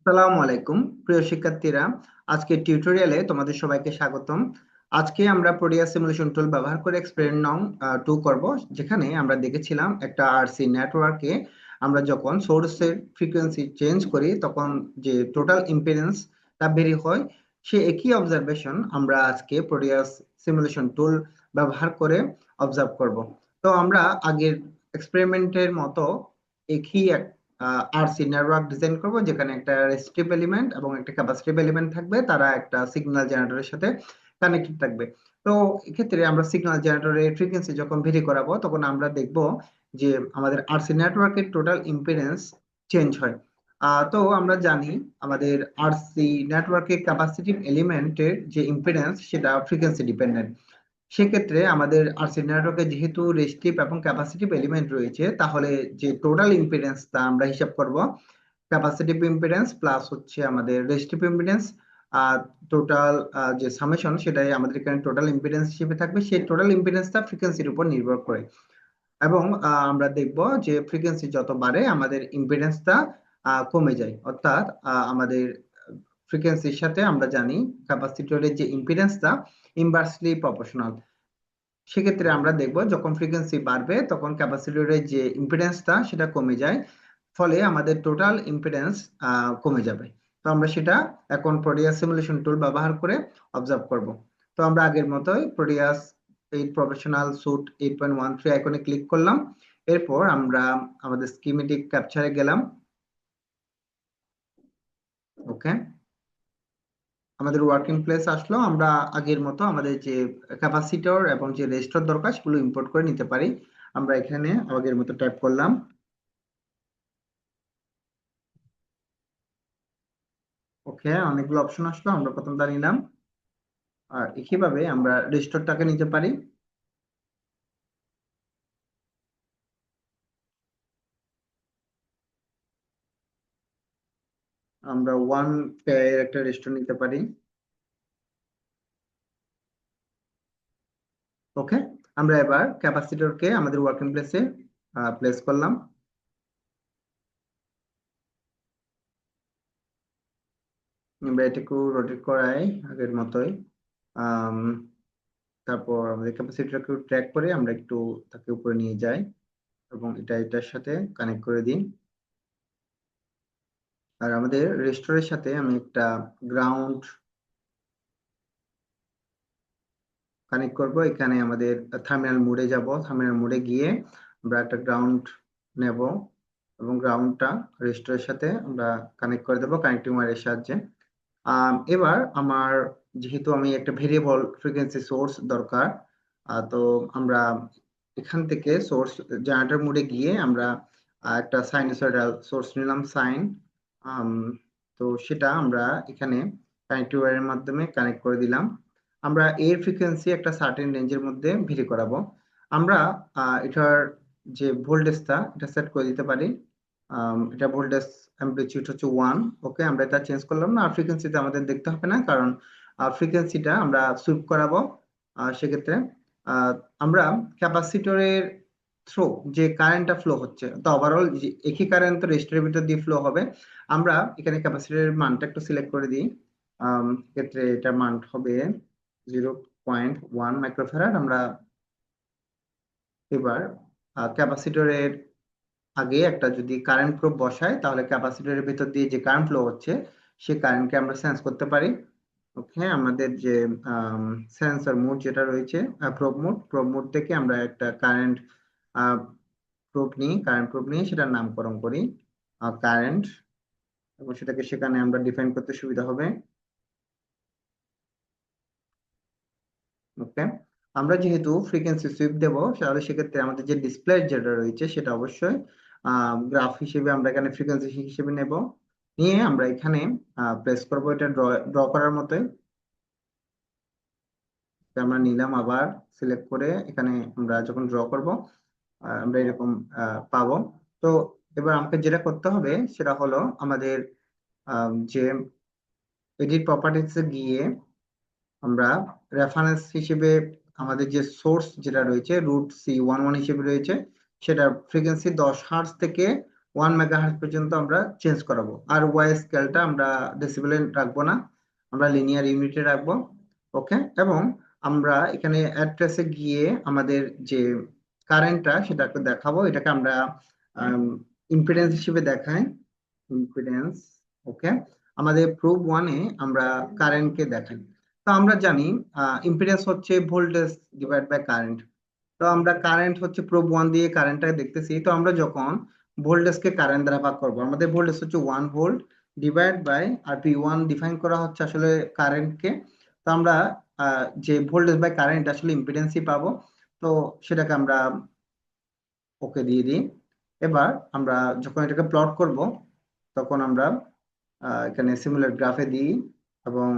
আসসালামু আলাইকুম প্রিয় শিক্ষার্থীরা। আজকে টিউটোরিয়ালে তোমাদের সবাইকে স্বাগতম। আজকে আমরা প্রোডিয়া সিমুলেশন টুল ব্যবহার করে এক্সপেরিমেন্ট নং 2 করব, যেখানে আমরা দেখেছিলাম একটা আরসি নেটওয়ার্কে আমরা যখন সোর্সের ফ্রিকোয়েন্সি চেঞ্জ করি তখন যে টোটাল ইম্পিডেন্স তা বেরি হয়। সে একই অবজারভেশন আমরা আজকে প্রোডিয়া সিমুলেশন টুল ব্যবহার করে অবজার্ভ করব। তো আমরা আগের এক্সপেরিমেন্টের মতো একই আরসি নেটওয়ার্ক ডিজাইন করব, যেখানে একটা রেজিস্টিভ এলিমেন্ট এবং একটা ক্যাপাসিটিভ এলিমেন্ট থাকবে, তারা একটা সিগন্যাল জেনারেটরের সাথে কানেক্টেড থাকবে। তো এক্ষেত্রে আমরা সিগন্যাল জেনারেটরের ফ্রিকোয়েন্সি যখন ভেরি করাবো তখন আমরা দেখব যে আমাদের আরসি নেটওয়ার্কের টোটাল ইম্পিডেন্স চেঞ্জ হয়। তো আমরা জানি আমাদের আরসি নেটওয়ার্কের ক্যাপাসিটিভ এলিমেন্টের যে ইম্পিডেন্স সেটা ফ্রিকোয়েন্সি ডিপেন্ডেন্ট। সেক্ষেত্রে আমাদের আরসি নেটওয়ার্কে যেহেতু রেজিস্টিভ এবং ক্যাপাসিটিভ এলিমেন্ট রয়েছে, তাহলে যে টোটাল ইম্পিডেন্স তা আমরা হিসাব করব ক্যাপাসিটিভ ইম্পিডেন্স প্লাস হচ্ছে আমাদের রেজিস্টিভ ইম্পিডেন্স। আর টোটাল যে সামেশন সেটাই আমাদের এখানে টোটাল ইম্পিডেন্স হিসেবে থাকবে। সেই টোটাল ইম্পিডেন্সটা ফ্রিকোয়েন্সির উপর নির্ভর করে। এবং আমরা দেখব যে ফ্রিকোয়েন্সি যত বাড়ে আমাদের ইম্পিডেন্সটা কমে যায়, অর্থাৎ আমাদের ফ্রিকোয়েন্সির সাথে আমরা জানি ক্যাপাসিটরের যে ইম্পিডেন্সটা ইনভার্সলি প্রপোর্শনাল। সেক্ষেত্রে আমরা দেখব যখন ফ্রিকোয়েন্সি বাড়বে তখন ক্যাপাসিটরের যে ইম্পিডেন্সটা সেটা কমে যায়, ফলে আমাদের টোটাল ইম্পিডেন্স কমে যাবে। তো আমরা সেটা এখন প্রোডিয়াস সিমুলেশন টুল ব্যবহার করে অবজার্ভ করব। তো আমরা আগের মতোই প্রোডিয়াস 8 প্রফেশনাল স্যুট 8.13 আইকনে ক্লিক করলাম। এরপর আমরা আমাদের স্কিমেটিক ক্যাপচারে গেলাম। ওকে, আমাদের ওয়ার্কিং প্লেস আসলো। আমরা আগের মতো আমাদের যে ক্যাপাসিটর এবং যে রেজিস্টর দরকার সেগুলো ইম্পোর্ট করে নিতে পারি। আমরা এখানে আগের মতো টাইপ করলাম। ওকে, অনেকগুলো অপশন আসলো, আমরা প্রথমটা নিলাম। আর একইভাবে আমরা রেজিস্টরটাকে নিতে পারি। আমরা 1 পেয়ার একটা রেজিস্টর নিতে পারি। ওকে, আমরা এবার ক্যাপাসিটরকে আমাদের ওয়ার্কিং প্লেসে প্লেস করলাম। আমরা এটাকে রোটেট করাই আগের মতোই। আম, তারপর আমাদের ক্যাপাসিটরকে ট্র্যাক করে আমরা একটু তাকে উপরে নিয়ে যাই এবং এটার সাথে কানেক্ট করে দিই। আর আমাদের রেজিস্টরের সাথে আমি একটা গ্রাউন্ড কানেক্ট করব। এখানে আমাদের থার্মিনাল মোডে যাব। থার্মিনাল মোডে গিয়ে আমরা একটা গ্রাউন্ড নেব এবং গ্রাউন্ডটা রেজিস্টরের সাথে আমরা কানেক্ট করে দেবো কানেক্টিং ওয়্যারের সাহায্যে। এবার আমার যেহেতু আমি একটা ভেরিয়েবল ফ্রিকোয়েন্সি সোর্স দরকার, তো আমরা এখান থেকে সোর্স জেনারেটর মোডে গিয়ে আমরা একটা সাইনোসয়েডাল সোর্স নিলাম সাইন। তো সেটা আমরা এখানে কানেক্টিভ ওয়্যারের মাধ্যমে কানেক্ট করে দিলাম। আমরা এর ফ্রিকোয়েন্সি একটা সার্টেন রেঞ্জের মধ্যে ভেরি করাবো। আমরা এটার যে ভোল্টেজটা এটা সেট করে দিতে পারি। এটা ভোল্টেজ অ্যামপ্লিটিউড হচ্ছে 1। ওকে, আমরা এটা চেঞ্জ করলাম না। আর ফ্রিকোয়েন্সিতে আমাদের দেখতে হবে না, কারণ ফ্রিকোয়েন্সিটা আমরা সুইপ করাবো। সেক্ষেত্রে আহ, আমরা ক্যাপাসিটরের থ্রো যে কারেন্টটা ফ্লো হচ্ছে, তো ওভারঅল একই কারেন্ট তো রেজিস্টরের ভিতর দিয়ে ফ্লো হবে। আমরা এখানে ক্যাপাসিটরের মানটা একটু সিলেক্ট করে দিই। ক্ষেত্রে এটার মান হবে 0.1 মাইক্রোফ্যারাড। আমরা এবার ক্যাপাসিটরের আগে একটা যদি কারেন্ট প্রোব বসাই, তাহলে ক্যাপাসিটরের ভিতর দিয়ে যে কারেন্ট ফ্লো হচ্ছে সে কারেন্টকে আমরা সেন্স করতে পারি। ওকে, আমাদের যে সেন্সর মোড যেটা রয়েছে, প্রোব মোড থেকে আমরা একটা কারেন্ট প্রোব নিয়ে সেটার নামকরণ করি কারেন্ট, এবং সেটাকে সেখানে আমরা ডিফাইন করতে সুবিধা হবে। ওকে, আমরা যেহেতু ফ্রিকোয়েন্সি সুইপ দেবো, তাহলে সেক্ষেত্রে আমাদের যে ডিসপ্লে যেটা রয়েছে সেটা অবশ্যই গ্রাফ হিসেবে আমরা এখানে ফ্রিকোয়েন্সি হিসেবে নেব। নিয়ে আমরা এখানে প্লেস করবো এটা ড্র করার মতোই। এটা আমরা নিলাম, আবার সিলেক্ট করে এখানে আমরা যখন ড্র করব আমরা এরকম পাবো। তো এবার আমাকে যেটা করতে হবে সেটা হলো আমাদের যে এডিট প্রপার্টিসে গিয়ে আমরা রেফারেন্স হিসেবে আমাদের যে সোর্স যেটা রয়েছে √C11 হিসেবে রয়েছে, সেটা ফ্রিকোয়েন্সি 10 হার্টজ থেকে 1 মেগাহার্টজ পর্যন্ত আমরা চেঞ্জ করাবো। আর ওয়াই স্কেলটা আমরা ডেসিবেলে রাখবো না, আমরা লিনিয়ার ইউনিটে রাখবো। ওকে, এবং আমরা এখানে অ্যাড্রেসে গিয়ে আমাদের যে কারেন্টটা সেটাকে দেখাবো, এটাকে আমরা ইম্পিডেন্স হিসেবে দেখাই, ইম্পিডেন্স। ওকে, আমাদের প্রুফ ওয়ানে আমরা কারেন্টকে দেখাই। তো আমরা জানি ইম্পিডেন্স হচ্ছে ভোল্টেজ ডিভাইড বাই কারেন্ট। তো আমরা কারেন্ট হচ্ছে প্রুফ ওয়ান দিয়ে কারেন্টটাকে দেখতেছি। তো আমরা যখন ভোল্টেজকে কারেন্ট দ্বারা ভাগ করবো, আমাদের ভোল্টেজ হচ্ছে 1 volt divide by R P one define করা হচ্ছে আসলে কারেন্টকে। তো আমরা যে ভোল্টেজ বাই কারেন্ট আসলে ইম্পিডেন্সই পাবো। তো সেটাকে আমরা ওকে দিয়ে দিই। এবার আমরা যখন এটাকে প্লট করব তখন আমরা এখানে সিমুলেট গ্রাফে দিই, এবং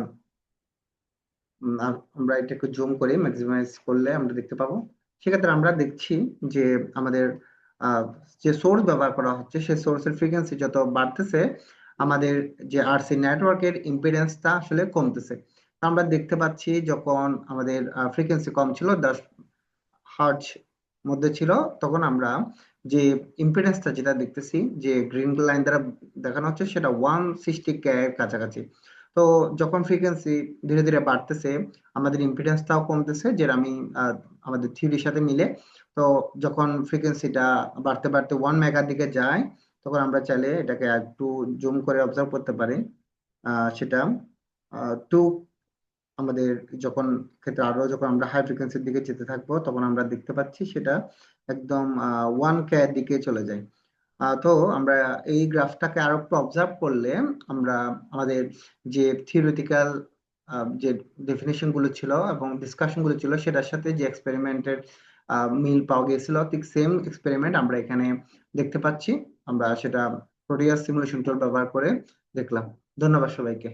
আমরা এটাকে জুম করে ম্যাক্সিমাইজ করলে আমরা দেখতে পাবো। সেক্ষেত্রে আমরা দেখছি যে আমাদের আহ, যে সোর্স ব্যবহার করা হচ্ছে সেই সোর্সের ফ্রিকোয়েন্সি যত বাড়তেছে, আমাদের যে আরসি নেটওয়ার্কের ইম্পিডেন্সটা আসলে কমতেছে। তো আমরা দেখতে পাচ্ছি যখন আমাদের ফ্রিকোয়েন্সি কম ছিল, 10 হার্জ মধ্যে ছিল, তখন আমরা যে ইম্পিডেন্সটা যেটা দেখতেছি যে গ্রিন লাইন দ্বারা দেখানো হচ্ছে সেটা 160K এর কাছাকাছি। তো যখন ফ্রিকোয়েন্সি ধীরে ধীরে বাড়তেছে, আমাদের ইম্পিডেন্সটাও কমতেছে, যেটা আমি আমাদের থিওরির সাথে মিলে। তো যখন ফ্রিকোয়েন্সিটা বাড়তে বাড়তে 1 মেগার দিকে যায়, তখন আমরা চাইলে এটাকে একটু জুম করে অবজার্ভ করতে পারি। সেটা টু আমাদের যখন ক্ষেত্রে আরো যখন আমরা হাই ফ্রিকোয়েন্সির দিকে যেতে থাকবো, তখন আমরা দেখতে পাচ্ছি সেটা একদম 1K এর দিকে চলে যায়। তো আমরা এই গ্রাফটাকে আরো একটু অবজার্ভ করলে আমরা আমাদের যে থিওরিটিক্যাল যে ডেফিনেশন গুলো ছিল এবং ডিসকাশন গুলো ছিল সেটার সাথে যে এক্সপেরিমেন্টের মিল পাওয়া গিয়েছিল, ঠিক সেম এক্সপেরিমেন্ট আমরা এখানে দেখতে পাচ্ছি। আমরা সেটা প্রোটিয়াস সিমুলেশন টুল ব্যবহার করে দেখলাম। ধন্যবাদ সবাইকে।